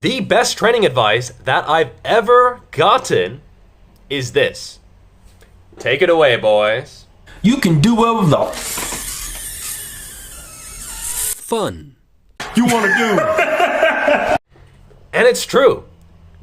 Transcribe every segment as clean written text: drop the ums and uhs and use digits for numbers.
The best training advice that I've ever gotten is this. Take it away, boys. You can do whatever the fun you want to do. And it's true.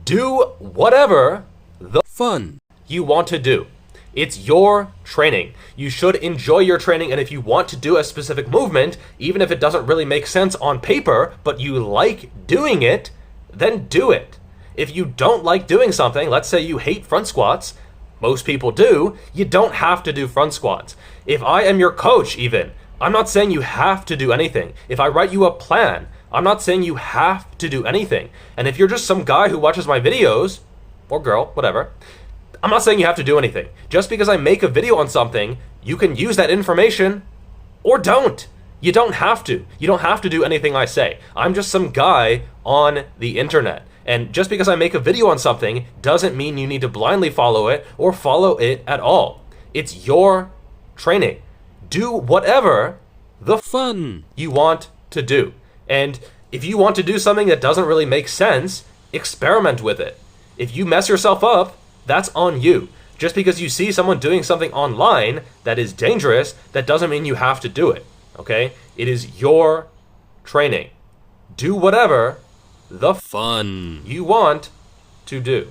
Do whatever the fun you want to do. It's your training. You should enjoy your training, and if you want to do a specific movement, even if it doesn't really make sense on paper, but you like doing it, then do it. If you don't like doing something, let's say you hate front squats, most people do, you don't have to do front squats. If I am your coach even, I'm not saying you have to do anything. If I write you a plan, I'm not saying you have to do anything. And if you're just some guy who watches my videos, or girl, whatever, I'm not saying you have to do anything. Just because I make a video on something, you can use that information or don't. You don't have to. You don't have to do anything I say. I'm just some guy on the internet. And just because I make a video on something doesn't mean you need to blindly follow it or follow it at all. It's your training. Do whatever the fun you want to do. And if you want to do something that doesn't really make sense, experiment with it. If you mess yourself up, that's on you. Just because you see someone doing something online that is dangerous, that doesn't mean you have to do it. Okay? It is your training. Do whatever the fun you want to do.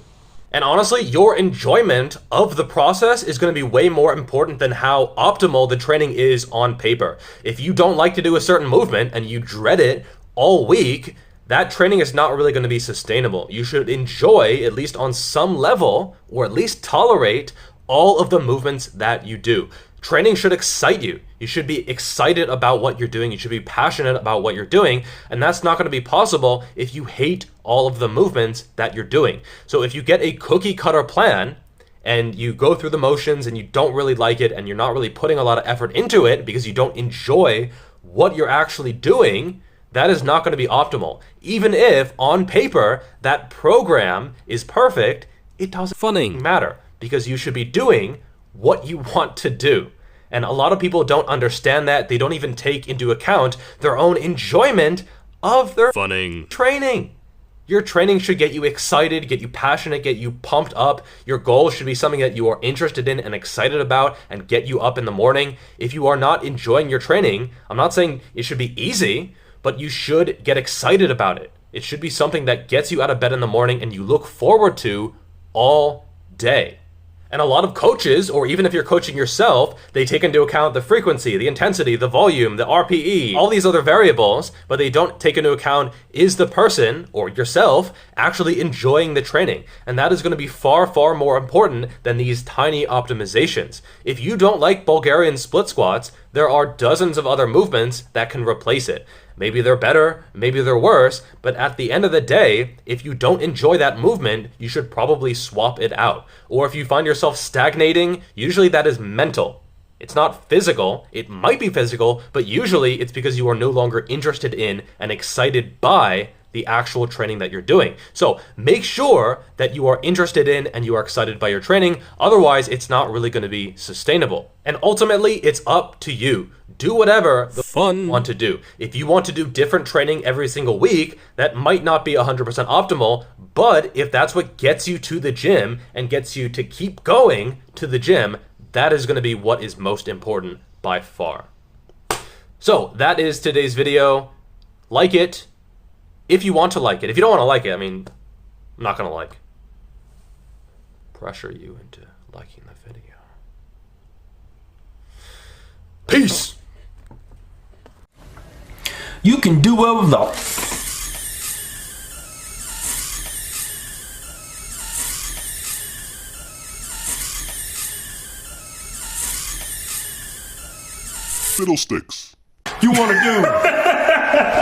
And honestly, your enjoyment of the process is going to be way more important than how optimal the training is on paper. If you don't like to do a certain movement and you dread it all week, that training is not really going to be sustainable. You should enjoy, at least on some level, or at least tolerate all of the movements that you do. Training should excite you. You should be excited about what you're doing. You should be passionate about what you're doing. And that's not going to be possible if you hate all of the movements that you're doing. So if you get a cookie cutter plan and you go through the motions and you don't really like it and you're not really putting a lot of effort into it because you don't enjoy what you're actually doing, that is not going to be optimal. Even if on paper that program is perfect, it doesn't matter because you should be doing what you want to do. And a lot of people don't understand that. They don't even take into account their own enjoyment of their training. Your training should get you excited, get you passionate, get you pumped up. Your goal should be something that you are interested in and excited about and get you up in the morning. If you are not enjoying your training, I'm not saying it should be easy, but you should get excited about it. It should be something that gets you out of bed in the morning and you look forward to all day. And a lot of coaches, or even if you're coaching yourself, they take into account the frequency, the intensity, the volume, the RPE, all these other variables, but they don't take into account, is the person, or yourself, actually enjoying the training? And that is going to be far, far more important than these tiny optimizations. If you don't like Bulgarian split squats, there are dozens of other movements that can replace it. Maybe they're better, maybe they're worse, but at the end of the day, if you don't enjoy that movement, you should probably swap it out. Or if you find yourself stagnating, usually that is mental. It's not physical. It might be physical, but usually it's because you are no longer interested in and excited by the actual training that you're doing. So make sure that you are interested in and you are excited by your training. Otherwise, it's not really going to be sustainable. And ultimately, it's up to you. Do whatever the fun you want to do. If you want to do different training every single week, that might not be 100% optimal, but if that's what gets you to the gym and gets you to keep going to the gym, that is going to be what is most important by far. So that is today's video. Like it if you want to like it. If you don't want to like it, I mean, I'm not going to pressure you into liking the video. Peace! You can do whatever the fiddlesticks you want to do.